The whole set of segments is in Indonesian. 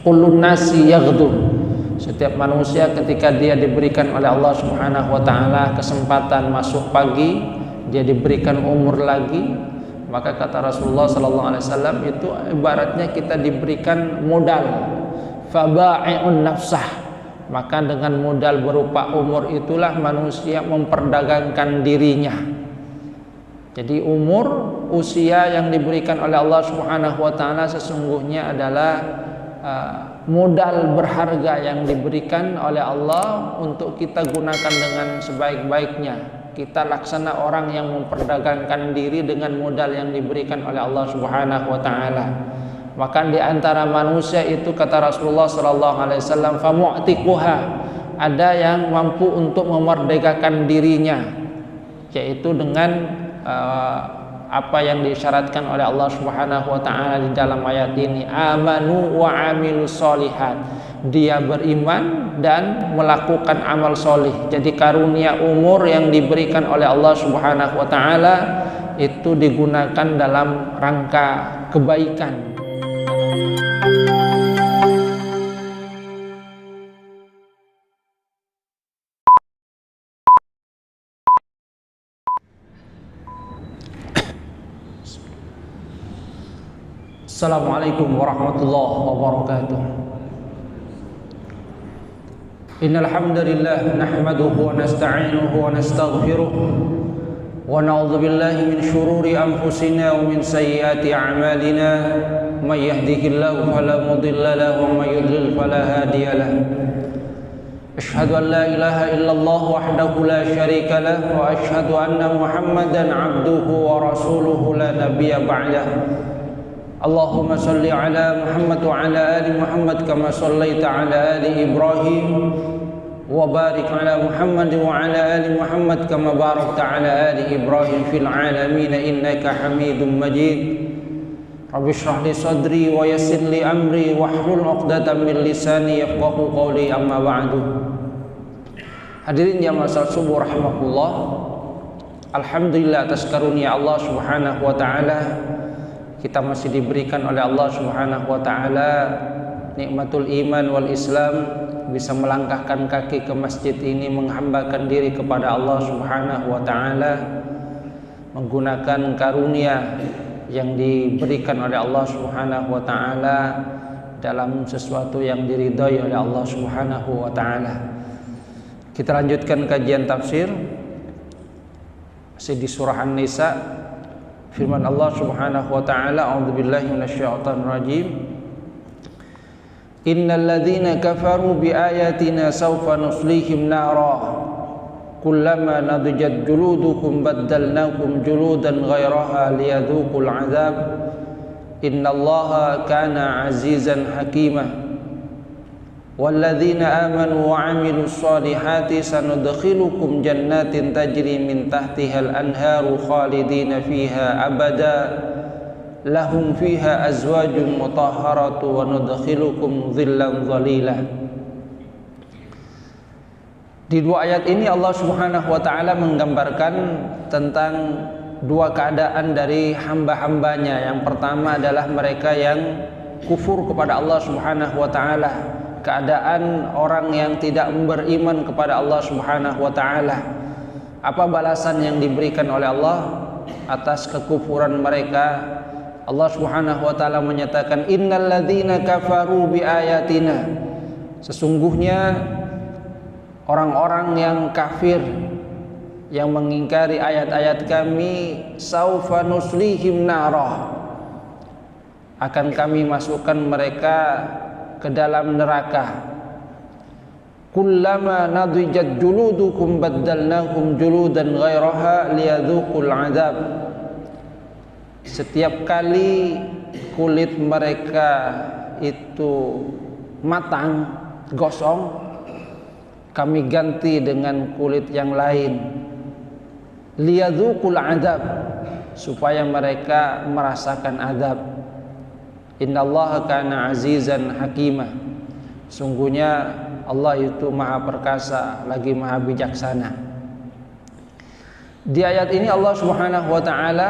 Kullun nasi yaghdu. Setiap manusia ketika dia diberikan oleh Allah Subhanahu wa taala kesempatan masuk pagi, dia diberikan umur lagi, maka kata Rasulullah sallallahu alaihi wasallam itu ibaratnya kita diberikan modal. Faba'i'un nafsah. Maka dengan modal berupa umur itulah manusia memperdagangkan dirinya. Jadi umur, usia yang diberikan oleh Allah Subhanahu wa taala sesungguhnya adalah modal berharga yang diberikan oleh Allah untuk kita gunakan dengan sebaik-baiknya. Kita laksana orang yang memperdagangkan diri dengan modal yang diberikan oleh Allah Subhanahu wa taala. Maka di antara manusia itu kata Rasulullah sallallahu alaihi wasallam famu'tiquha, ada yang mampu untuk memerdekakan dirinya, yaitu dengan apa yang disyaratkan oleh Allah Subhanahu wa taala di dalam ayat ini, amanu wa amilus solihat. Dia beriman dan melakukan amal solih. Jadi karunia umur yang diberikan oleh Allah Subhanahu wa taala itu digunakan dalam rangka kebaikan. Assalamualaikum warahmatullahi wabarakatuh. Innal hamdalillah nahmaduhu wa nasta'inuhu wa nastaghfiruh wa na'udzu billahi min shururi anfusina wa min sayyiati a'malina. May yahdihillahu fala mudilla lahu wa may yudlil fala hadiya lahu. Asyhadu an la ilaha illallah wahdahu la syarika lahu wa asyhadu anna Muhammadan 'abduhu wa rasuluhu la nabiyya ba'dahu. Allahumma salli ala Muhammad wa ala ali Muhammad kama sallaita ala ali Ibrahim wa barik ala Muhammad wa ala ali Muhammad kama barakta ala ali Ibrahim fil alamin innaka Hamidum Majid. Rabbi shrah li sadri wa yassir li amri wahlul 'uqdatam min lisani yafqahu qawli, amma ba'du. Hadirin yang masal subuh rahimakumullah. Alhamdulillah atas karunia Allah Subhanahu wa taala kita masih diberikan oleh Allah Subhanahu wa taala nikmatul iman wal Islam, bisa melangkahkan kaki ke masjid ini menghambakan diri kepada Allah Subhanahu wa taala, menggunakan karunia yang diberikan oleh Allah Subhanahu wa taala dalam sesuatu yang diridhai oleh Allah Subhanahu wa taala. Kita lanjutkan kajian tafsir masih di surah An-Nisa. Firman Allah Subhanahu wa taala, a'udzubillahi minasyaitonir rajim. Innal ladzina kafaru biayatina sawfa nuslihim nara kullama nadijat juluduhum baddalnahum juludan ghairaha liyadhuqul 'adzab innallaha kana 'azizan hakima. Walladzina amanu wa 'amilus solihati sanudkhilukum jannatin tajri min tahtihal anharu khalidina fiha abada lahum fiha azwajun mutahharatu wa nudkhilukum dhillan dhalilah. Di dua ayat ini Allah Subhanahu wa taala menggambarkan tentang dua keadaan dari hamba-hambanya. Yang pertama adalah mereka yang kufur kepada Allah Subhanahu wa taala, keadaan orang yang tidak beriman kepada Allah Subhanahu wa taala. Apa balasan yang diberikan oleh Allah atas kekufuran mereka? Allah Subhanahu wa taala menyatakan, innal ladzina kafaru biayatina, sesungguhnya orang-orang yang kafir yang mengingkari ayat-ayat kami, saufa nuslihim nara, akan kami masukkan mereka ke dalam neraka. Kullama nadijat juludukum baddalnahum juludan ghairaha liyadhuqul 'adzab. Setiap kali kulit mereka itu matang, gosong, kami ganti dengan kulit yang lain. Liyadhuqul 'adzab, supaya mereka merasakan azab. Innallaha kana azizan hakimah. Sungguhnya Allah itu maha perkasa lagi maha bijaksana. Di ayat ini Allah Subhanahu wa taala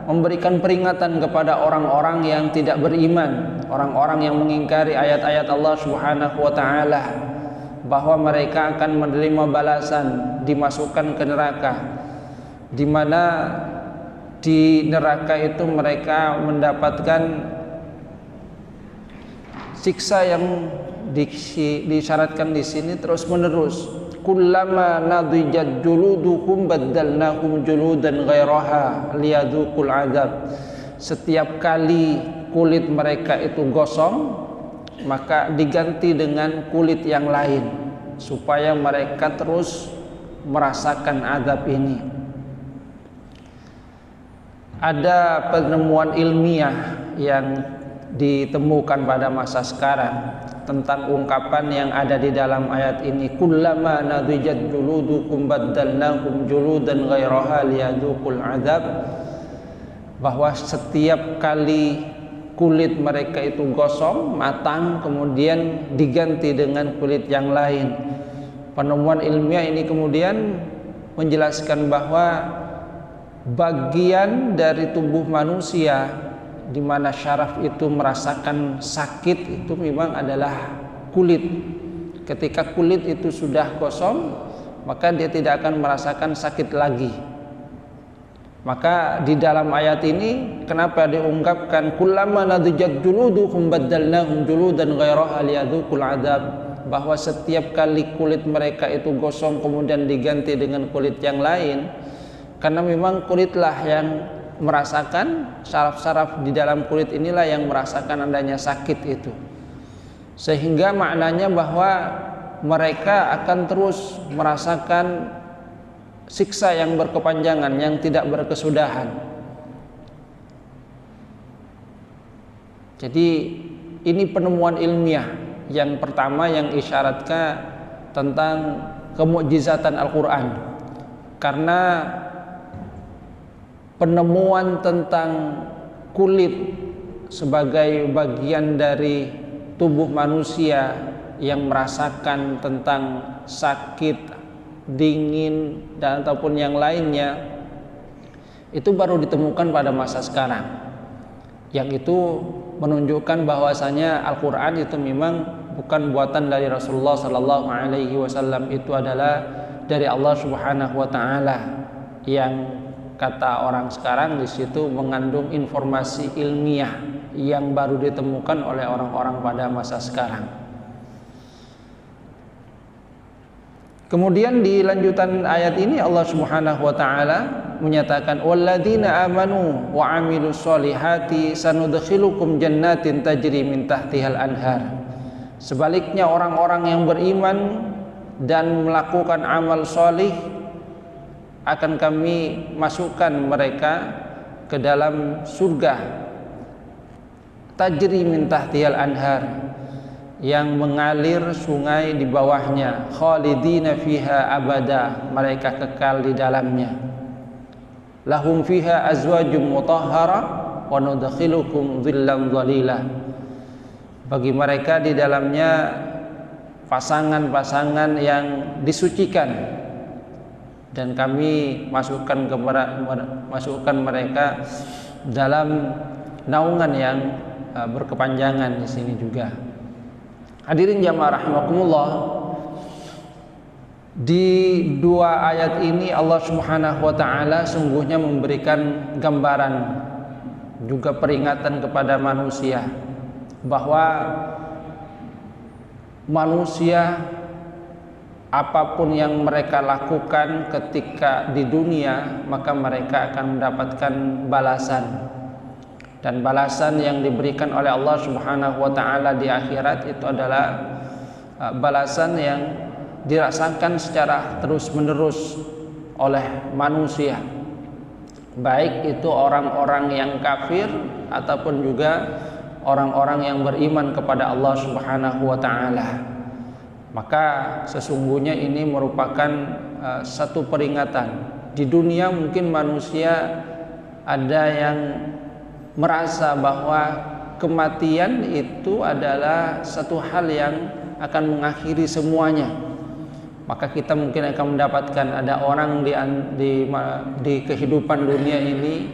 memberikan peringatan kepada orang-orang yang tidak beriman, orang-orang yang mengingkari ayat-ayat Allah Subhanahu wa taala, bahwa mereka akan menerima balasan, dimasukkan ke neraka, di mana di neraka itu mereka mendapatkan siksa yang disyaratkan di sini terus menerus. Kullama nadijat juluduhum baddalnahum juludan ghairaha liyadzuqul azab. Setiap kali kulit mereka itu gosong, maka diganti dengan kulit yang lain supaya mereka terus merasakan azab ini. Ada penemuan ilmiah yang ditemukan pada masa sekarang tentang ungkapan yang ada di dalam ayat ini, kullama nadijat juludukum baddalnahum juludan ghairaha liyadzuqul azab, bahwa setiap kali kulit mereka itu gosong, matang, kemudian diganti dengan kulit yang lain. Penemuan ilmiah ini kemudian menjelaskan bahwa bagian dari tubuh manusia di mana syaraf itu merasakan sakit itu memang adalah kulit. Ketika kulit itu sudah kosong, maka dia tidak akan merasakan sakit lagi. Maka di dalam ayat ini kenapa diungkapkan kullama nadijat juluduhum baddalnahum juludan ghairaha liyadzuqul adzab, bahwa setiap kali kulit mereka itu gosong kemudian diganti dengan kulit yang lain, karena memang kulitlah yang merasakan, saraf-saraf di dalam kulit inilah yang merasakan adanya sakit itu, sehingga maknanya bahwa mereka akan terus merasakan siksa yang berkepanjangan, yang tidak berkesudahan. Jadi ini penemuan ilmiah yang pertama yang isyaratkan tentang kemukjizatan Al-Quran, karena penemuan tentang kulit sebagai bagian dari tubuh manusia yang merasakan tentang sakit, dingin, dan ataupun yang lainnya, itu baru ditemukan pada masa sekarang. Yang itu menunjukkan bahwasanya Al-Quran itu memang bukan buatan dari Rasulullah Sallallahu Alaihi Wasallam, itu adalah dari Allah Subhanahu Wa Taala, yang kata orang sekarang di situ mengandung informasi ilmiah yang baru ditemukan oleh orang-orang pada masa sekarang. Kemudian di lanjutan ayat ini Allah Subhanahu wa taala menyatakan walladzina amanu wa amilus solihati sanudkhilukum jannatin tajri min tahtihal anhar. Sebaliknya orang-orang yang beriman dan melakukan amal solih, akan kami masukkan mereka ke dalam surga tajri min tahtihal anhar, yang mengalir sungai di bawahnya, khalidina fiha abada, mereka kekal di dalamnya. Lahum fiha azwajum mutahhara wa nudkhilukum dhillan dhalila. Bagi mereka di dalamnya pasangan-pasangan yang disucikan, dan kami masukkan mereka dalam naungan yang berkepanjangan di sini juga. Hadirin jamaah rahimakumullah, di dua ayat ini Allah Subhanahu wa taala sungguhnya memberikan gambaran juga peringatan kepada manusia bahwa manusia apapun yang mereka lakukan ketika di dunia, maka mereka akan mendapatkan balasan. Dan balasan yang diberikan oleh Allah Subhanahu wa taala di akhirat itu adalah balasan yang dirasakan secara terus-menerus oleh manusia, baik itu orang-orang yang kafir ataupun juga orang-orang yang beriman kepada Allah Subhanahu wa taala. Maka sesungguhnya ini merupakan satu peringatan. Di dunia mungkin manusia ada yang merasa bahwa kematian itu adalah satu hal yang akan mengakhiri semuanya. Maka kita mungkin akan mendapatkan ada orang di kehidupan dunia ini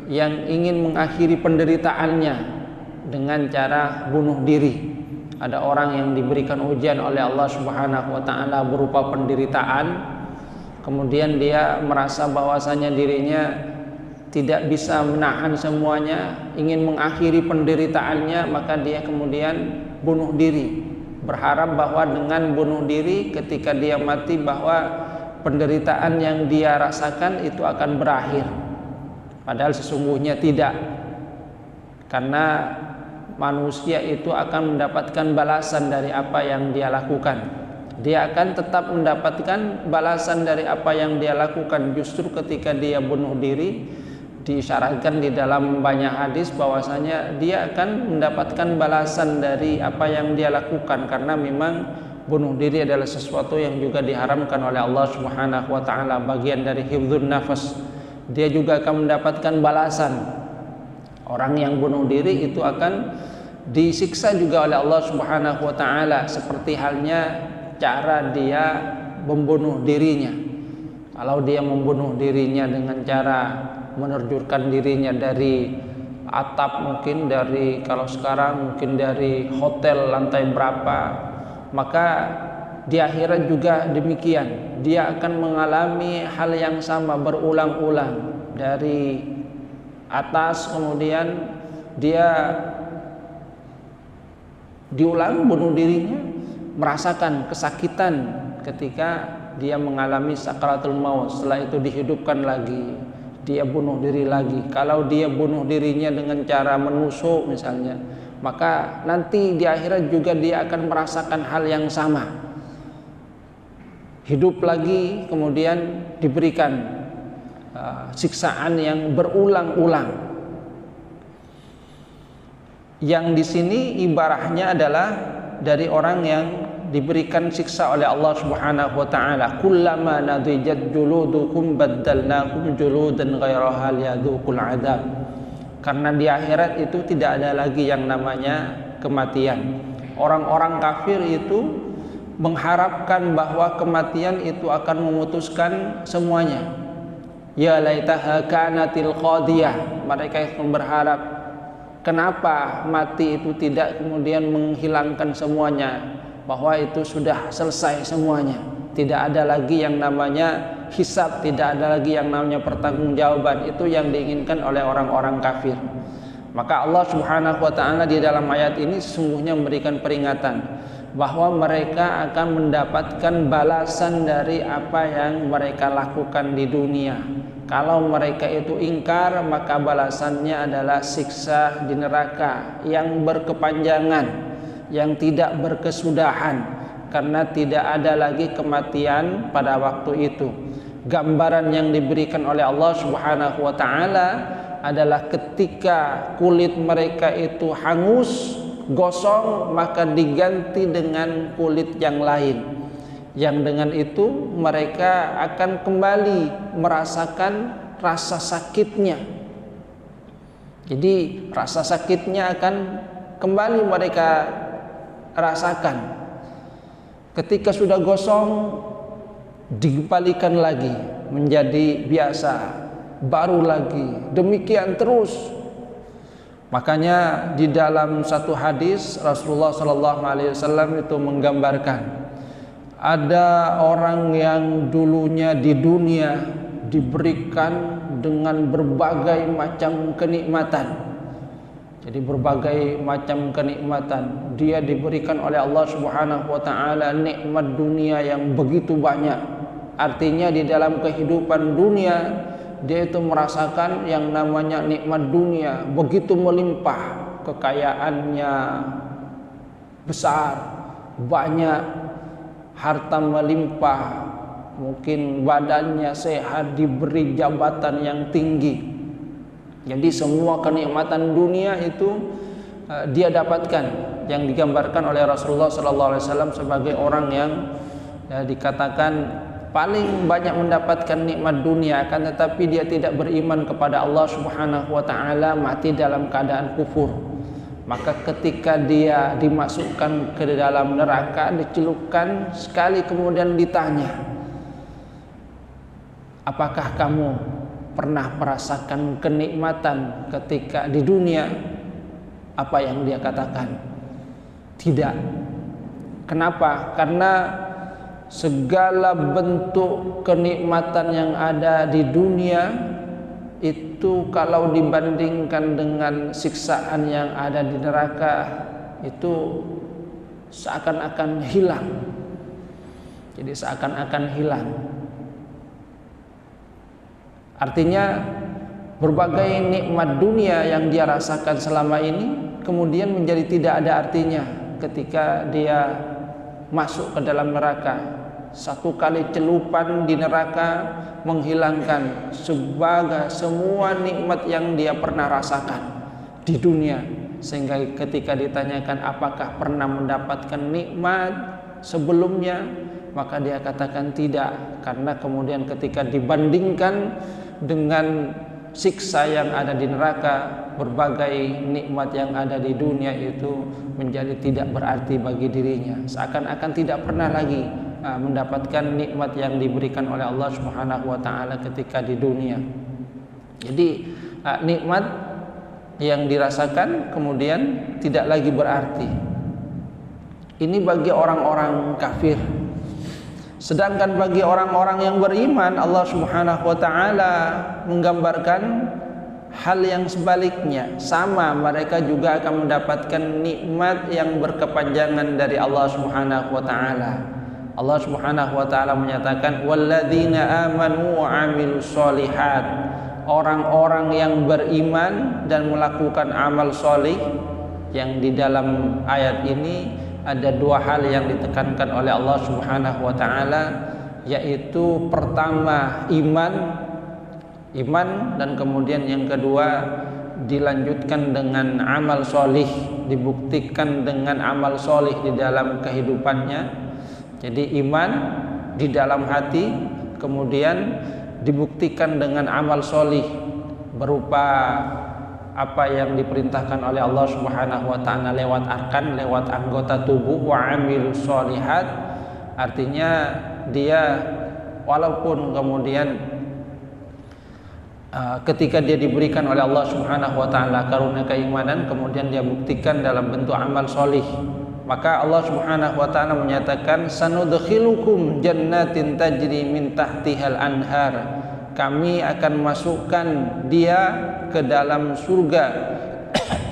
yang ingin mengakhiri penderitaannya dengan cara bunuh diri. Ada orang yang diberikan ujian oleh Allah Subhanahu wa taala berupa penderitaan, kemudian dia merasa bahwasanya dirinya tidak bisa menahan semuanya, ingin mengakhiri penderitaannya, maka dia kemudian bunuh diri, berharap bahwa dengan bunuh diri ketika dia mati bahwa penderitaan yang dia rasakan itu akan berakhir. Padahal sesungguhnya tidak, karena manusia itu akan mendapatkan balasan dari apa yang dia lakukan. Dia akan tetap mendapatkan balasan dari apa yang dia lakukan. Justru ketika dia bunuh diri, disyaratkan di dalam banyak hadis bahwasanya dia akan mendapatkan balasan dari apa yang dia lakukan, karena memang bunuh diri adalah sesuatu yang juga diharamkan oleh Allah Subhanahu wa taala, bagian dari hifdzun nafas. Dia juga akan mendapatkan balasan. Orang yang bunuh diri itu akan disiksa juga oleh Allah Subhanahu wa taala, seperti halnya cara dia membunuh dirinya. Kalau dia membunuh dirinya dengan cara menerjunkan dirinya dari atap, mungkin dari, kalau sekarang mungkin dari hotel lantai berapa, maka di akhirat juga demikian. Dia akan mengalami hal yang sama berulang-ulang, dari atas kemudian dia diulang bunuh dirinya, merasakan kesakitan ketika dia mengalami sakaratul maut. Setelah itu dihidupkan lagi, dia bunuh diri lagi. Kalau dia bunuh dirinya dengan cara menusuk misalnya, maka nanti di akhirat juga dia akan merasakan hal yang sama. Hidup lagi, kemudian diberikan siksaan yang berulang-ulang. Yang di sini ibarahnya adalah dari orang yang diberikan siksa oleh Allah Subhanahu wa taala. Kullama nadijat juludukum baddalnakum juludan ghairaha liyadzuqul adzab. Karena di akhirat itu tidak ada lagi yang namanya kematian. Orang-orang kafir itu mengharapkan bahwa kematian itu akan memutuskan semuanya. Ya laitaha kanatil qadiyah. Mereka itu berharap, kenapa mati itu tidak kemudian menghilangkan semuanya, bahwa itu sudah selesai semuanya, tidak ada lagi yang namanya hisab, tidak ada lagi yang namanya pertanggungjawaban. Itu yang diinginkan oleh orang-orang kafir. Maka Allah Subhanahu wa taala di dalam ayat ini sesungguhnya memberikan peringatan bahwa mereka akan mendapatkan balasan dari apa yang mereka lakukan di dunia. Kalau mereka itu ingkar, maka balasannya adalah siksa di neraka yang berkepanjangan, yang tidak berkesudahan, karena tidak ada lagi kematian pada waktu itu. Gambaran yang diberikan oleh Allah Subhanahu wa taala adalah ketika kulit mereka itu hangus, gosong, maka diganti dengan kulit yang lain, yang dengan itu mereka akan kembali merasakan rasa sakitnya. Jadi rasa sakitnya akan kembali mereka rasakan. Ketika sudah gosong, dikembalikan lagi menjadi biasa, baru lagi, demikian terus. Makanya di dalam satu hadis Rasulullah SAW itu menggambarkan, ada orang yang dulunya di dunia diberikan dengan berbagai macam kenikmatan. Jadi berbagai macam kenikmatan dia diberikan oleh Allah Subhanahu wa taala, nikmat dunia yang begitu banyak. Artinya di dalam kehidupan dunia dia itu merasakan yang namanya nikmat dunia begitu melimpah, kekayaannya besar, banyak, harta melimpah, mungkin badannya sehat, diberi jabatan yang tinggi. Jadi semua kenikmatan dunia itu dia dapatkan, yang digambarkan oleh Rasulullah SAW sebagai orang yang dikatakan paling banyak mendapatkan nikmat dunia, akan tetapi dia tidak beriman kepada Allah Subhanahu wa taala, mati dalam keadaan kufur. Maka ketika dia dimasukkan ke dalam neraka, dicelupkan sekali, kemudian ditanya, apakah kamu pernah merasakan kenikmatan ketika di dunia, apa yang dia katakan? Tidak. Kenapa? Karena segala bentuk kenikmatan yang ada di dunia itu kalau dibandingkan dengan siksaan yang ada di neraka itu seakan-akan hilang. Jadi seakan-akan hilang. Artinya berbagai nikmat dunia yang dia rasakan selama ini kemudian menjadi tidak ada artinya ketika dia masuk ke dalam neraka. Satu kali celupan di neraka menghilangkan semua nikmat yang dia pernah rasakan di dunia, sehingga ketika ditanyakan apakah pernah mendapatkan nikmat sebelumnya, maka dia katakan tidak, karena kemudian ketika dibandingkan dengan siksa yang ada di neraka, berbagai nikmat yang ada di dunia itu menjadi tidak berarti bagi dirinya, seakan-akan tidak pernah lagi mendapatkan nikmat yang diberikan oleh Allah Subhanahu wa taala ketika di dunia. Jadi nikmat yang dirasakan kemudian tidak lagi berarti. Ini bagi orang-orang kafir. Sedangkan bagi orang-orang yang beriman, Allah Subhanahu wa taala menggambarkan hal yang sebaliknya. Sama, mereka juga akan mendapatkan nikmat yang berkepanjangan dari Allah Subhanahu wa taala. Allah Subhanahu wa taala menyatakan walladzina amanu wa 'amilus sholihat. Orang-orang yang beriman dan melakukan amal solih. Yang di dalam ayat ini ada dua hal yang ditekankan oleh Allah Subhanahu wa taala, yaitu pertama iman dan kemudian yang kedua dilanjutkan dengan amal solih, dibuktikan dengan amal solih di dalam kehidupannya. Jadi iman di dalam hati kemudian dibuktikan dengan amal solih berupa apa yang diperintahkan oleh Allah Subhanahu wa taala lewat arkan, lewat anggota tubuh, wa amilus sholihat. Artinya dia walaupun kemudian ketika dia diberikan oleh Allah Subhanahu wa taala karunia keimanan, kemudian dia buktikan dalam bentuk amal solih, maka Allah Subhanahu wa taala menyatakan sanudkhilukum jannatin tajri min tahtihal anhar. Kami akan masukkan dia ke dalam surga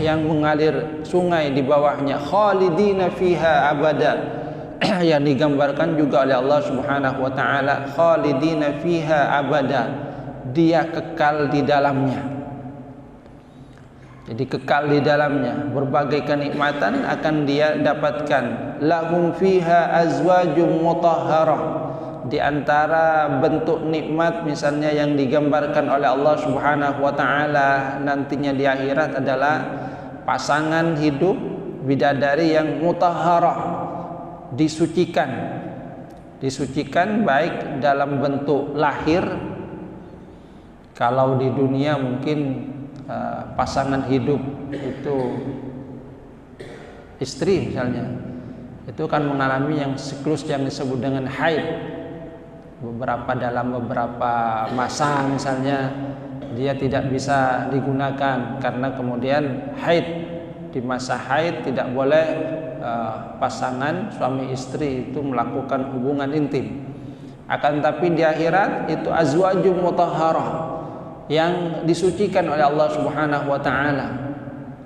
yang mengalir sungai di bawahnya, khalidina fiha abada. Yang digambarkan juga oleh Allah Subhanahu wa taala khalidina fiha abada, dia kekal di dalamnya. Jadi kekal di dalamnya, berbagai kenikmatan akan dia dapatkan. Lahum fiha azwajum mutahharah. Di antara bentuk nikmat misalnya yang digambarkan oleh Allah Subhanahu wa taala nantinya di akhirat adalah pasangan hidup bidadari yang mutahharah, disucikan baik dalam bentuk lahir. Kalau di dunia mungkin pasangan hidup itu istri misalnya, itu kan mengalami yang siklus yang disebut dengan haid. Dalam beberapa masa misalnya dia tidak bisa digunakan karena kemudian haid. Di masa haid tidak boleh pasangan suami istri itu melakukan hubungan intim. Akan tapi di akhirat itu azwajum mutahharah, yang disucikan oleh Allah Subhanahu wa taala.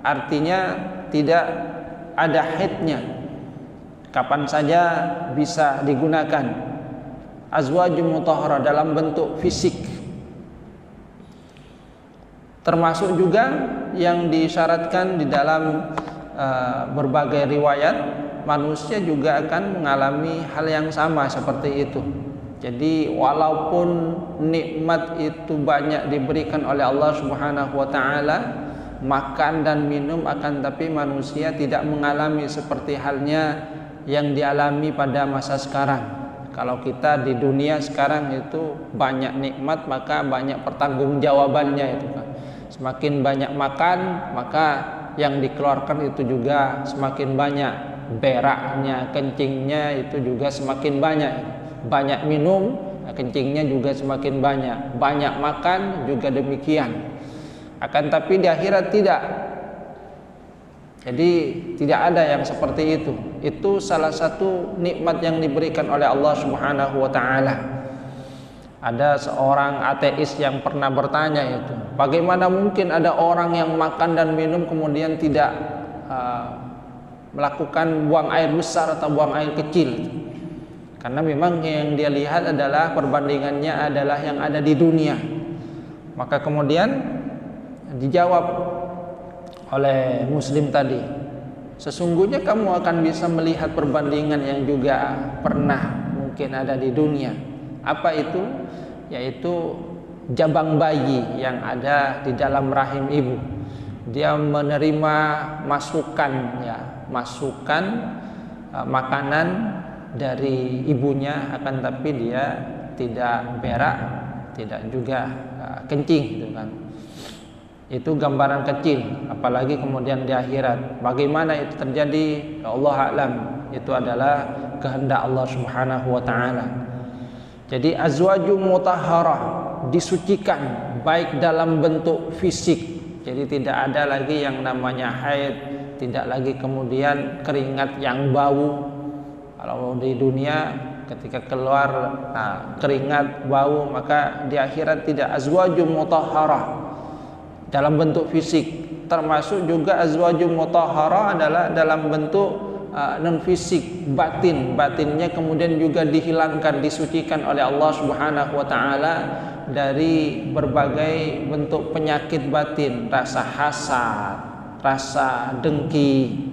Artinya tidak ada haidnya, kapan saja bisa digunakan. Azwajum mutahharah dalam bentuk fisik. Termasuk juga yang disyaratkan di dalam berbagai riwayat, manusia juga akan mengalami hal yang sama seperti itu. Jadi walaupun nikmat itu banyak diberikan oleh Allah Subhanahu wa taala, makan dan minum, akan tapi manusia tidak mengalami seperti halnya yang dialami pada masa sekarang. Kalau kita di dunia sekarang itu banyak nikmat, maka banyak pertanggungjawabannya itu kan. Semakin banyak makan, maka yang dikeluarkan itu juga semakin banyak. Beraknya, kencingnya itu juga semakin banyak. Banyak minum, kencingnya juga semakin banyak. Banyak makan juga demikian. Akan tapi di akhirat tidak. Jadi tidak ada yang seperti itu. Itu salah satu nikmat yang diberikan oleh Allah Subhanahu wa taala. Ada seorang ateis yang pernah bertanya itu, bagaimana mungkin ada orang yang makan dan minum kemudian tidak melakukan buang air besar atau buang air kecil? Karena memang yang dia lihat adalah perbandingannya adalah yang ada di dunia. Maka kemudian dijawab oleh Muslim tadi, sesungguhnya kamu akan bisa melihat perbandingan yang juga pernah mungkin ada di dunia. Apa itu? Yaitu jabang bayi yang ada di dalam rahim ibu. Dia menerima masukan makanan dari ibunya, akan tapi dia tidak berak, tidak juga kencing gitu kan. Itu gambaran kecil, apalagi kemudian di akhirat. Bagaimana itu terjadi? Allah a'lam. Itu adalah kehendak Allah Subhanahu wa taala. Jadi azwaju mutahharah, disucikan baik dalam bentuk fisik. Jadi tidak ada lagi yang namanya haid, tidak lagi kemudian keringat yang bau. Kalau di dunia ketika keluar keringat bau, maka di akhirat tidak. Azwaju mutahharah dalam bentuk fisik, termasuk juga azwaju mutahharah adalah dalam bentuk non fisik, batinnya kemudian juga dihilangkan, disucikan oleh Allah Subhanahu wa taala dari berbagai bentuk penyakit batin, rasa hasad, rasa dengki.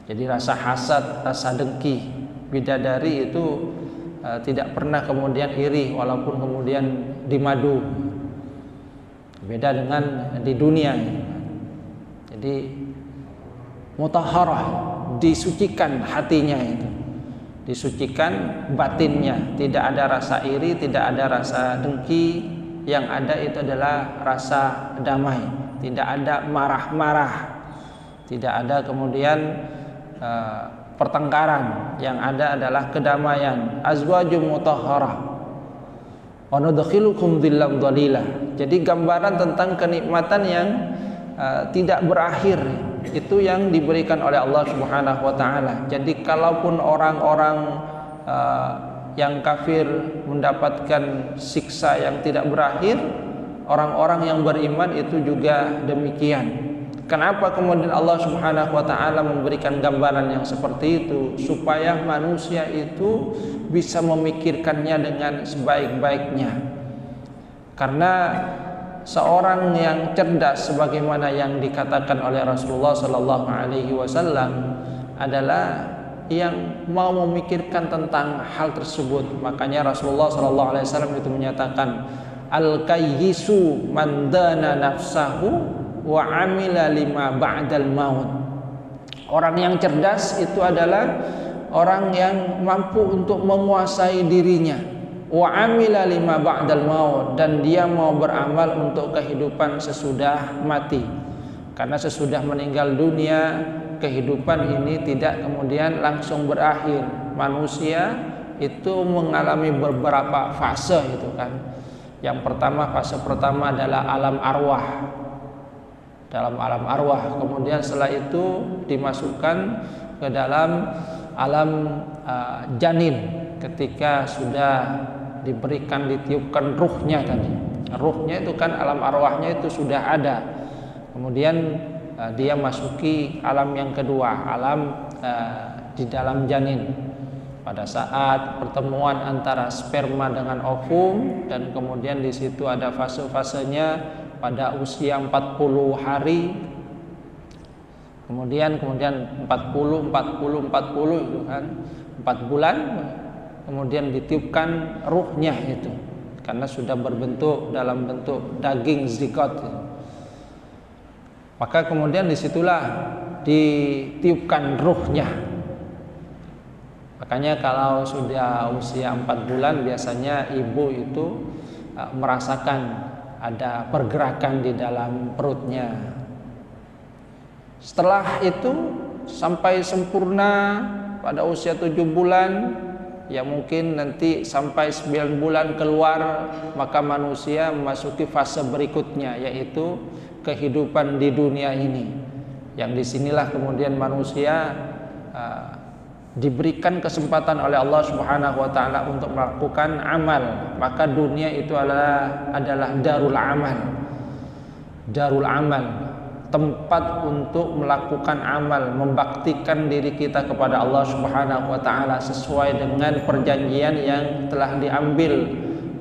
Jadi rasa hasad, rasa dengki, bidadari itu tidak pernah kemudian iri walaupun kemudian dimadu. Beda dengan di dunia. Jadi mutahharah, disucikan hatinya itu, disucikan batinnya, tidak ada rasa iri, tidak ada rasa dengki, yang ada itu adalah rasa damai, tidak ada marah-marah, tidak ada kemudian pertengkaran, yang ada adalah kedamaian. Azwajum mutahharah wa nudkhilukum dhillan dhalilah. Jadi gambaran tentang kenikmatan yang tidak berakhir, itu yang diberikan oleh Allah Subhanahu wa taala. Jadi kalaupun orang-orang yang kafir mendapatkan siksa yang tidak berakhir, orang-orang yang beriman itu juga demikian. Kenapa kemudian Allah Subhanahu wa taala memberikan gambaran yang seperti itu? Supaya manusia itu bisa memikirkannya dengan sebaik-baiknya. Karena seorang yang cerdas, sebagaimana yang dikatakan oleh Rasulullah sallallahu alaihi wasallam, adalah yang mau memikirkan tentang hal tersebut. Makanya Rasulullah sallallahu alaihi wasallam itu menyatakan, al-kayyisu man dana nafsahu wa amila lima ba'dal maut. Orang yang cerdas itu adalah orang yang mampu untuk menguasai dirinya, wa amila lima ba'dal maut, dan dia mau beramal untuk kehidupan sesudah mati. Karena sesudah meninggal dunia, kehidupan ini tidak kemudian langsung berakhir. Manusia itu mengalami beberapa fase itu kan. Yang pertama, fase pertama adalah alam arwah. Dalam alam arwah, kemudian setelah itu dimasukkan ke dalam alam janin, ketika sudah diberikan, ditiupkan ruhnya tadi. Ruhnya itu kan alam arwahnya itu sudah ada. Kemudian dia masuki alam yang kedua, alam di dalam janin. Pada saat pertemuan antara sperma dengan ovum, dan kemudian di situ ada fase-fasenya pada usia 40 hari. Kemudian 40 itu kan 4 bulan, kemudian ditiupkan ruhnya itu, karena sudah berbentuk dalam bentuk daging zigot. Maka kemudian disitulah ditiupkan ruhnya. Makanya kalau sudah usia 4 bulan, biasanya ibu itu merasakan ada pergerakan di dalam perutnya. Setelah itu sampai sempurna pada usia 7 bulan, ya mungkin nanti sampai 9 bulan keluar, maka manusia memasuki fase berikutnya, yaitu kehidupan di dunia ini. Yang disinilah kemudian manusia diberikan kesempatan oleh Allah Subhanahu wa taala untuk melakukan amal. Maka dunia itu adalah darul amal. Darul amal, tempat untuk melakukan amal, membaktikan diri kita kepada Allah Subhanahu wa taala sesuai dengan perjanjian yang telah diambil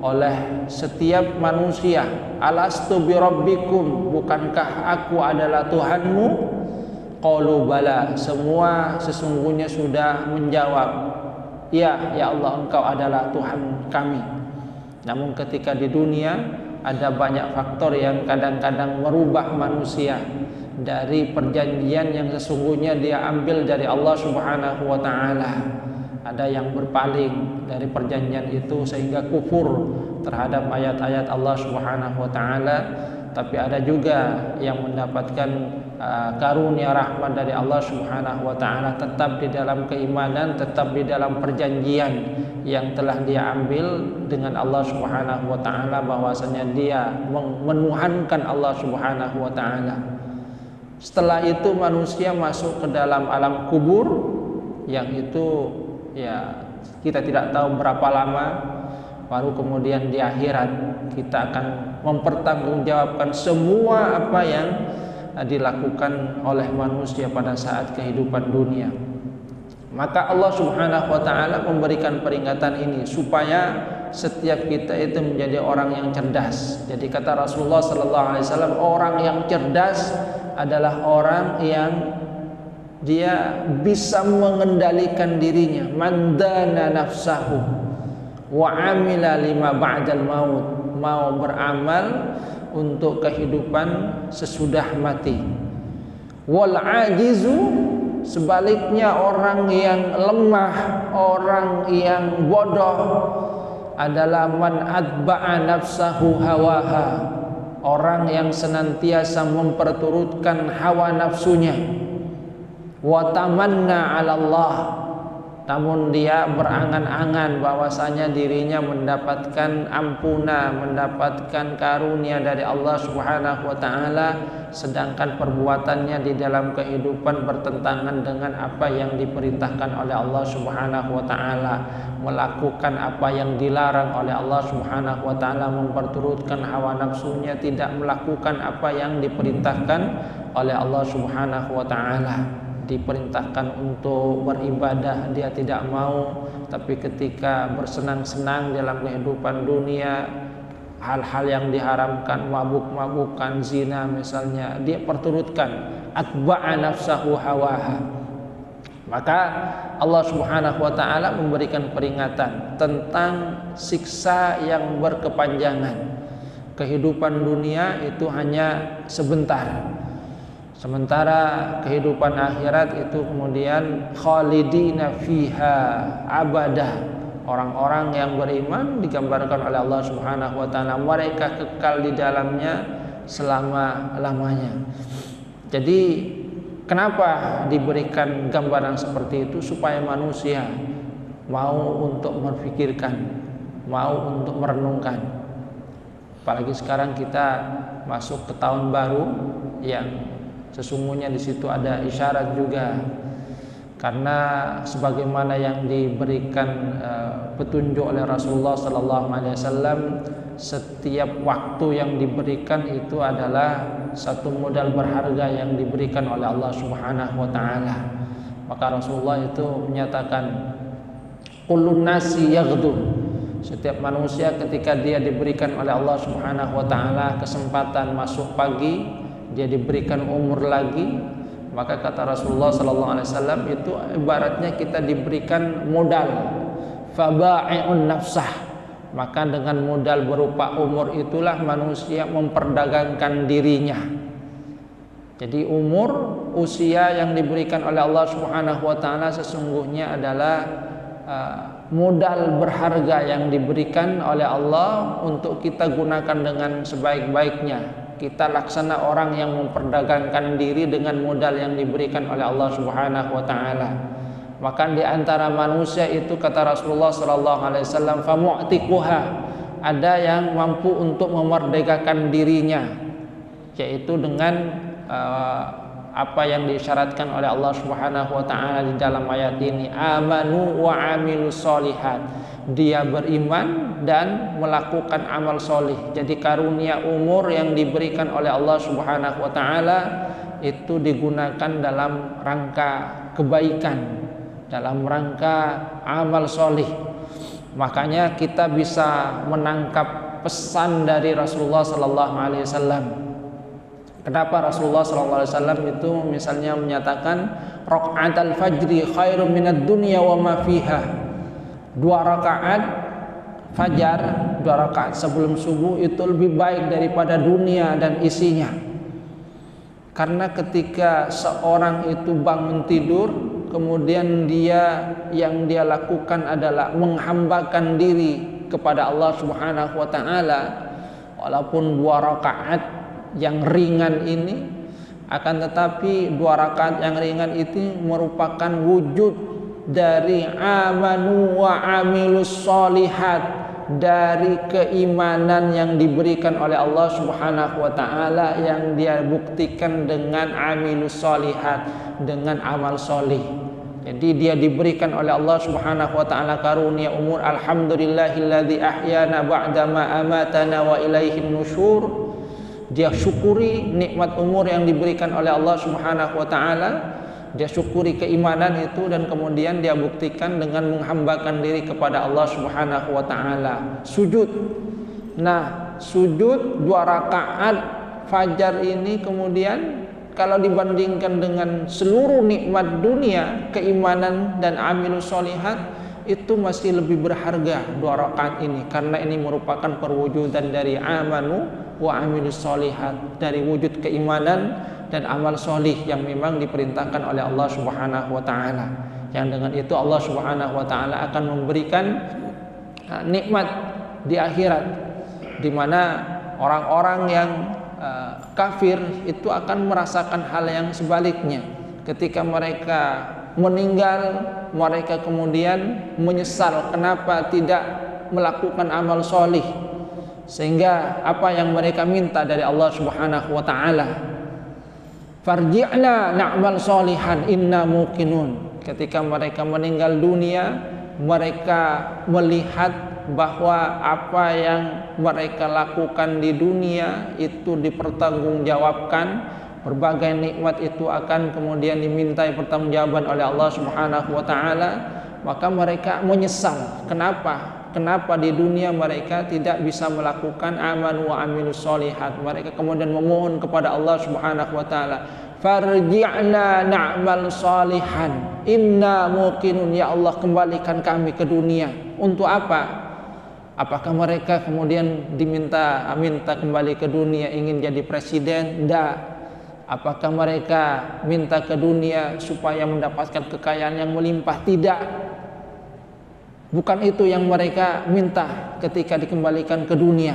oleh setiap manusia. Alastu birabbikum, bukankah aku adalah Tuhanmu? Qalu bala, semua sesungguhnya sudah menjawab, ya, ya Allah, engkau adalah Tuhan kami. Namun ketika di dunia ada banyak faktor yang kadang-kadang merubah manusia dari perjanjian yang sesungguhnya dia ambil dari Allah Subhanahu wa taala. Ada yang berpaling dari perjanjian itu sehingga kufur terhadap ayat-ayat Allah Subhanahu wa taala, tapi ada juga yang mendapatkan karunia rahmat dari Allah Subhanahu wa taala, tetap di dalam keimanan, tetap di dalam perjanjian yang telah dia ambil dengan Allah Subhanahu wa taala, bahwasanya dia menuhankan Allah Subhanahu wa taala. Setelah itu manusia masuk ke dalam alam kubur, yang itu ya kita tidak tahu berapa lama. Baru kemudian di akhirat kita akan mempertanggungjawabkan semua apa yang dilakukan oleh manusia pada saat kehidupan dunia. Maka Allah Subhanahu wa taala memberikan peringatan ini supaya setiap kita itu menjadi orang yang cerdas. Jadi kata Rasulullah sallallahu alaihi wasallam, orang yang cerdas adalah orang yang dia bisa mengendalikan dirinya. Mandana nafsahu wa amila lima ba'dal maut, mau beramal untuk kehidupan sesudah mati. Wal ajizu, sebaliknya orang yang lemah, orang yang bodoh adalah man atba'a nafsahu hawaha, orang yang senantiasa memperturutkan hawa nafsunya. Wa tamanna 'ala Allah, namun dia berangan-angan bahwasanya dirinya mendapatkan ampunan, mendapatkan karunia dari Allah Subhanahu wa taala, sedangkan perbuatannya di dalam kehidupan bertentangan dengan apa yang diperintahkan oleh Allah Subhanahu wa taala, melakukan apa yang dilarang oleh Allah Subhanahu wa taala, memperturutkan hawa nafsunya, tidak melakukan apa yang diperintahkan oleh Allah Subhanahu wa taala. Diperintahkan untuk beribadah dia tidak mau, tapi ketika bersenang-senang dalam kehidupan dunia, hal-hal yang diharamkan, mabuk-mabukan, zina misalnya, dia perturutkan. Atba'a nafsahu hawaha. Maka Allah Subhanahu wa taala memberikan peringatan tentang siksa yang berkepanjangan. Kehidupan dunia itu hanya sebentar, sementara kehidupan akhirat itu kemudian khalidina fiha abadah. Orang-orang yang beriman digambarkan oleh Allah Subhanahu wa taala, mereka kekal di dalamnya selama-lamanya. Jadi kenapa diberikan gambaran seperti itu? Supaya manusia mau untuk berpikirkan, mau untuk merenungkan. Apalagi sekarang kita masuk ke tahun baru yang sesungguhnya di situ ada isyarat juga, karena sebagaimana yang diberikan petunjuk oleh Rasulullah sallallahu alaihi wasallam, setiap waktu yang diberikan itu adalah satu modal berharga yang diberikan oleh Allah Subhanahu wa taala. Maka Rasulullah itu menyatakan, kullun nasi yaghdu, setiap manusia ketika dia diberikan oleh Allah Subhanahu wa taala kesempatan masuk pagi, dia diberikan umur lagi, maka kata Rasulullah sallallahu alaihi wasallam itu ibaratnya kita diberikan modal, faba'i'un nafsah, maka dengan modal berupa umur itulah manusia memperdagangkan dirinya. Jadi umur, usia yang diberikan oleh Allah Subhanahu wa taala sesungguhnya adalah modal berharga yang diberikan oleh Allah untuk kita gunakan dengan sebaik-baiknya. Kita laksana orang yang memperdagangkan diri dengan modal yang diberikan oleh Allah Subhanahu wa taala. Maka di antara manusia itu kata Rasulullah sallallahu alaihi wasallam, famu'tiquha, ada yang mampu untuk memerdekakan dirinya, yaitu dengan apa yang disyaratkan oleh Allah Subhanahu wa taala di dalam ayat ini, amanu wa amilus solihat. Dia beriman dan melakukan amal solih. Jadi karunia umur yang diberikan oleh Allah Subhanahu wa taala itu digunakan dalam rangka kebaikan, dalam rangka amal solih. Makanya kita bisa menangkap pesan dari Rasulullah sallallahu alaihi wasallam. Kenapa Rasulullah sallallahu alaihi wasallam itu misalnya menyatakan raq'atul fajri khairum minad dunya wa ma fiha. 2 rakaat fajar, 2 rakaat sebelum subuh itu lebih baik daripada dunia dan isinya. Karena ketika seorang itu bangun tidur, kemudian yang dia lakukan adalah menghambakan diri kepada Allah Subhanahu wa taala, walaupun 2 rakaat yang ringan ini, akan tetapi 2 rakaat yang ringan itu merupakan wujud dari amanu wa amilus solihat, dari keimanan yang diberikan oleh Allah Subhanahu wa taala yang dia buktikan dengan amilus solihat, dengan amal solih. Jadi dia diberikan oleh Allah Subhanahu wa taala karunia umur, alhamdulillahilladzi ahyana ba'dama amatana wa ilaihin nusyur. Dia syukuri nikmat umur yang diberikan oleh Allah Subhanahu wa taala. Dia syukuri keimanan itu dan kemudian dia buktikan dengan menghambakan diri kepada Allah Subhanahu wa taala. Sujud. Nah, sujud 2 rakaat fajar ini kemudian kalau dibandingkan dengan seluruh nikmat dunia, keimanan dan amilus solihat, itu masih lebih berharga 2 rakaat ini, karena ini merupakan perwujudan dari amanu wa amilus solihat, dari wujud keimanan dan amal solih yang memang diperintahkan oleh Allah Subhanahu wa taala. Yang dengan itu Allah Subhanahu wa taala akan memberikan nikmat di akhirat, di mana orang-orang yang kafir itu akan merasakan hal yang sebaliknya. Ketika mereka meninggal, mereka kemudian menyesal kenapa tidak melakukan amal solih, sehingga apa yang mereka minta dari Allah Subhanahu wa taala, farji'na na'mal solihan inna muqinun. Ketika mereka meninggal dunia, mereka melihat bahwa apa yang mereka lakukan di dunia itu dipertanggungjawabkan. Berbagai nikmat itu akan kemudian dimintai pertanggungjawaban oleh Allah Subhanahu wa taala. Maka mereka menyesal. Kenapa di dunia mereka tidak bisa melakukan aman wa amilus solihat. Mereka kemudian memohon kepada Allah Subhanahu wa taala, farji'na na'mal salihan inna muqinun. Ya Allah, kembalikan kami ke dunia. Untuk apa? Apakah mereka kemudian minta kembali ke dunia ingin jadi presiden? Tidak. Apakah mereka minta ke dunia supaya mendapatkan kekayaan yang melimpah? Tidak. Bukan itu yang mereka minta ketika dikembalikan ke dunia.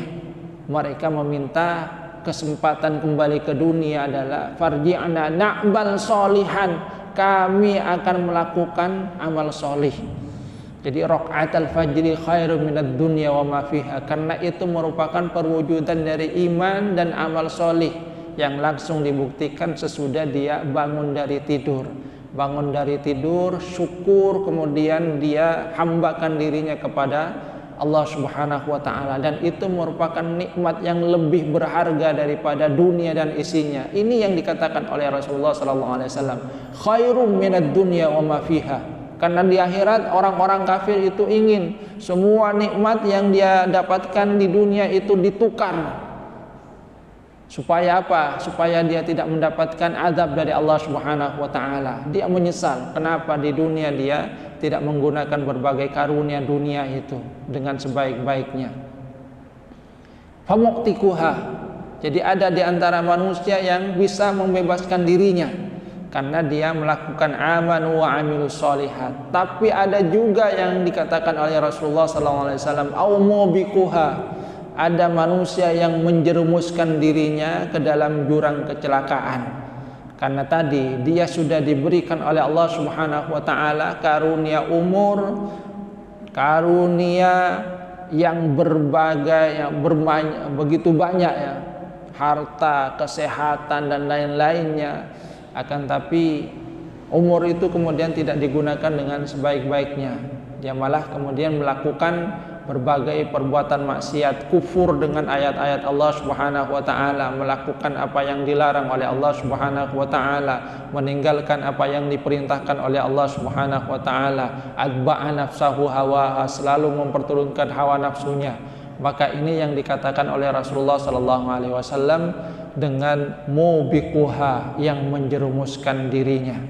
Mereka meminta kesempatan kembali ke dunia adalah farji'na na'mal solihan, kami akan melakukan amal solih. Jadi raq'atul fajri khairum minad dunya wa ma fiha, karena itu merupakan perwujudan dari iman dan amal solih yang langsung dibuktikan sesudah dia bangun dari tidur. Bangun dari tidur, syukur, kemudian dia hambakan dirinya kepada Allah Subhanahu wa taala, dan itu merupakan nikmat yang lebih berharga daripada dunia dan isinya. Ini yang dikatakan oleh Rasulullah sallallahu alaihi wasallam, khairum minad dunya wa ma fiha. Karena di akhirat orang-orang kafir itu ingin semua nikmat yang dia dapatkan di dunia itu ditukar. Supaya apa? Supaya dia tidak mendapatkan azab dari Allah Subhanahu wa taala. Dia menyesal kenapa di dunia dia tidak menggunakan berbagai karunia dunia itu dengan sebaik-baiknya. Famuqtikuha. Jadi ada di antara manusia yang bisa membebaskan dirinya karena dia melakukan aman wa amilus solihat. Tapi ada juga yang dikatakan oleh Rasulullah sallallahu alaihi wasallam, au mubikuha. Ada manusia yang menjerumuskan dirinya ke dalam jurang kecelakaan. Karena tadi dia sudah diberikan oleh Allah Subhanahu wa taala karunia umur, karunia yang berbagai, yang begitu banyak ya, harta, kesehatan dan lain-lainnya. Akan tapi umur itu kemudian tidak digunakan dengan sebaik-baiknya. Dia malah kemudian melakukan berbagai perbuatan maksiat, kufur dengan ayat-ayat Allah Subhanahu wa taala, melakukan apa yang dilarang oleh Allah Subhanahu wa taala, meninggalkan apa yang diperintahkan oleh Allah Subhanahu wa taala, atba'a nafsahu hawaha, selalu memperturunkan hawa nafsunya. Maka ini yang dikatakan oleh Rasulullah sallallahu alaihi wasallam dengan mubiquha, yang menjerumuskan dirinya.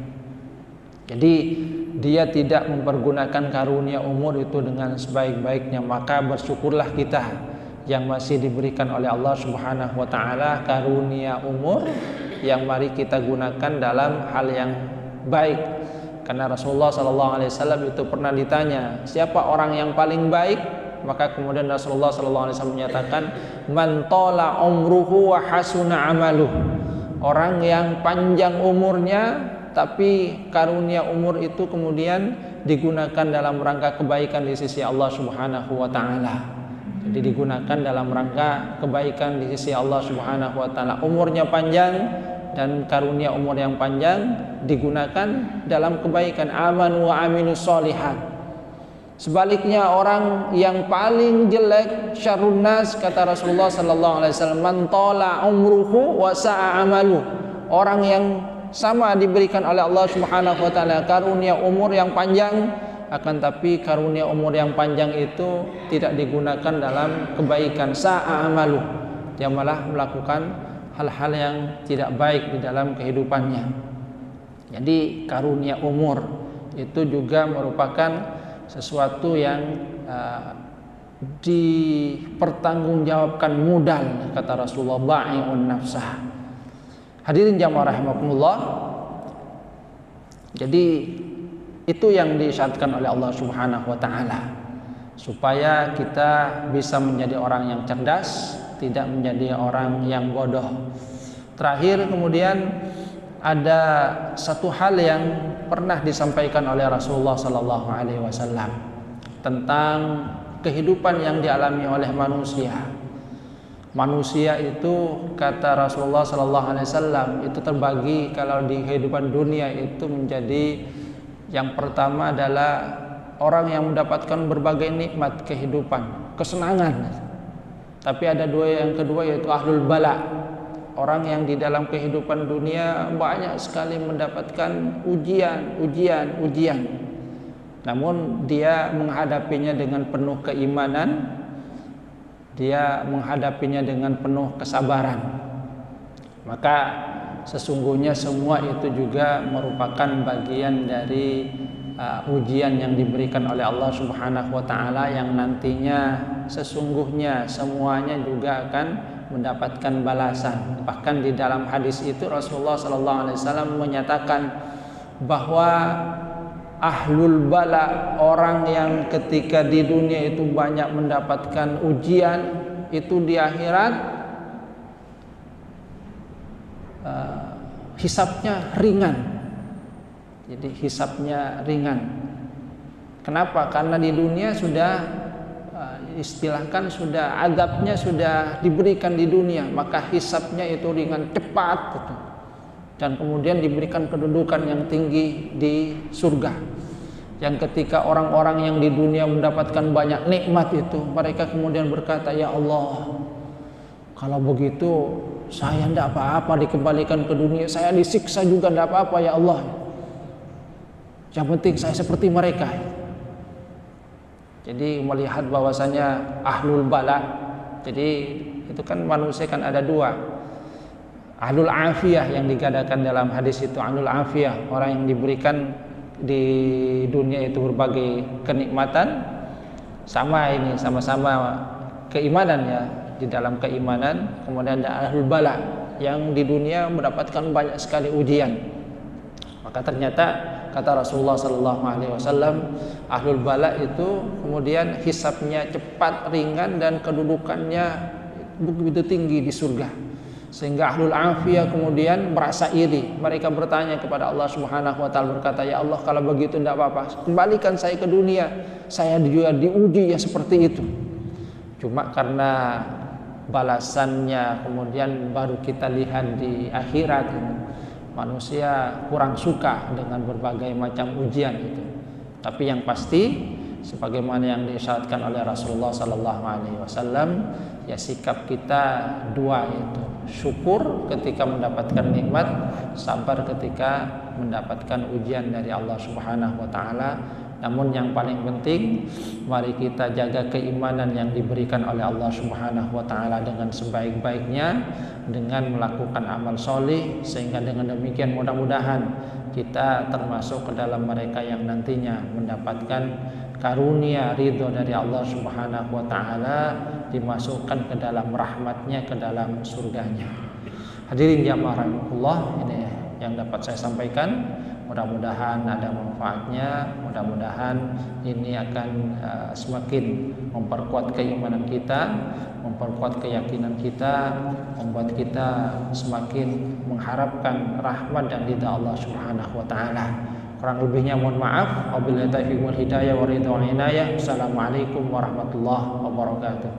Jadi dia tidak mempergunakan karunia umur itu dengan sebaik-baiknya. Maka bersyukurlah kita yang masih diberikan oleh Allah Subhanahu wa taala karunia umur, yang mari kita gunakan dalam hal yang baik. Karena Rasulullah sallallahu alaihi wasallam itu pernah ditanya, siapa orang yang paling baik? Maka kemudian Rasulullah sallallahu alaihi wasallam menyatakan, man tala umruhu wa hasuna amaluh. Orang yang panjang umurnya tapi karunia umur itu kemudian digunakan dalam rangka kebaikan di sisi Allah Subhanahu wa taala. Jadi digunakan dalam rangka kebaikan di sisi Allah Subhanahu wa taala. Umurnya panjang dan karunia umur yang panjang digunakan dalam kebaikan, amanu wa amilus sholihat. Sebaliknya orang yang paling jelek, syarrun nas, kata Rasulullah sallallahu alaihi wasallam, man tala umruhu wa sa'a amalu. Orang yang sama diberikan oleh Allah Subhanahu wa taala karunia umur yang panjang, akan tapi karunia umur yang panjang itu tidak digunakan dalam kebaikan, sa'a amalu. Dia malah melakukan hal-hal yang tidak baik di dalam kehidupannya. Jadi karunia umur itu juga merupakan sesuatu yang dipertanggungjawabkan modal, kata Rasulullah, ba'i'un nafsah. Hadirin jamaah rahimakumullah. Jadi itu yang disyaratkan oleh Allah Subhanahu wa taala, supaya kita bisa menjadi orang yang cerdas, tidak menjadi orang yang bodoh. Terakhir kemudian ada satu hal yang pernah disampaikan oleh Rasulullah sallallahu alaihi wasallam tentang kehidupan yang dialami oleh manusia. Manusia itu, kata Rasulullah sallallahu alaihi wasallam, itu terbagi kalau di kehidupan dunia itu menjadi, yang pertama adalah orang yang mendapatkan berbagai nikmat kehidupan, kesenangan. Tapi ada yang kedua, yaitu ahlul bala, orang yang di dalam kehidupan dunia banyak sekali mendapatkan ujian. Namun dia menghadapinya dengan penuh keimanan, dia menghadapinya dengan penuh kesabaran. Maka sesungguhnya semua itu juga merupakan bagian dari ujian yang diberikan oleh Allah Subhanahu wa taala, yang nantinya sesungguhnya semuanya juga akan mendapatkan balasan. Bahkan di dalam hadis itu Rasulullah sallallahu alaihi wasallam menyatakan bahwa ahlul bala, orang yang ketika di dunia itu banyak mendapatkan ujian, itu di akhirat hisabnya ringan. Jadi hisabnya ringan. Kenapa? Karena di dunia sudah istilahkan sudah azabnya sudah diberikan di dunia, maka hisabnya itu ringan, cepat gitu. Dan kemudian diberikan kedudukan yang tinggi di surga. Yang ketika orang-orang yang di dunia mendapatkan banyak nikmat itu, mereka kemudian berkata, ya Allah, kalau begitu saya tidak apa-apa dikembalikan ke dunia, saya disiksa juga tidak apa-apa ya Allah, yang penting saya seperti mereka. Jadi melihat bahwasanya ahlul bala, jadi itu kan manusia kan ada dua, ahlul afiyah yang dikatakan dalam hadis itu, ahlul afiyah, orang yang diberikan di dunia itu berbagai kenikmatan, sama-sama keimanan ya, di dalam keimanan. Kemudian ada ahlul bala yang di dunia mendapatkan banyak sekali ujian. Maka ternyata kata Rasulullah sallallahu alaihi wasallam, ahlul bala itu kemudian hisabnya cepat, ringan, dan kedudukannya begitu tinggi di surga. Sehingga ahlul afiyah kemudian merasa iri. Mereka bertanya kepada Allah Subhanahu wa taala, berkata, "Ya Allah, kalau begitu tidak apa-apa, kembalikan saya ke dunia. Saya juga diuji ya seperti itu." Cuma karena balasannya kemudian baru kita lihat di akhirat, manusia kurang suka dengan berbagai macam ujian itu. Tapi yang pasti sebagaimana yang disyaratkan oleh Rasulullah sallallahu alaihi wasallam, ya sikap kita dua, itu syukur ketika mendapatkan nikmat, sabar ketika mendapatkan ujian dari Allah Subhanahu wa taala. Namun yang paling penting, mari kita jaga keimanan yang diberikan oleh Allah Subhanahu wa taala dengan sebaik-baiknya, dengan melakukan amal solih, sehingga dengan demikian mudah-mudahan kita termasuk ke dalam mereka yang nantinya mendapatkan karunia ridho dari Allah Subhanahu wa taala, dimasukkan ke dalam rahmatnya, ke dalam surganya. Hadirin jamaah rahimahullah, ini yang dapat saya sampaikan. Mudah-mudahan ada manfaatnya, mudah-mudahan ini akan semakin memperkuat keimanan kita, memperkuat keyakinan kita, membuat kita semakin mengharapkan rahmat dan ridha Allah Subhanahu wa taala. Kurang lebihnya mohon maaf. Wabillahi taufiq wal hidayah wa ridha wal inayah. Assalamualaikum warahmatullahi wabarakatuh.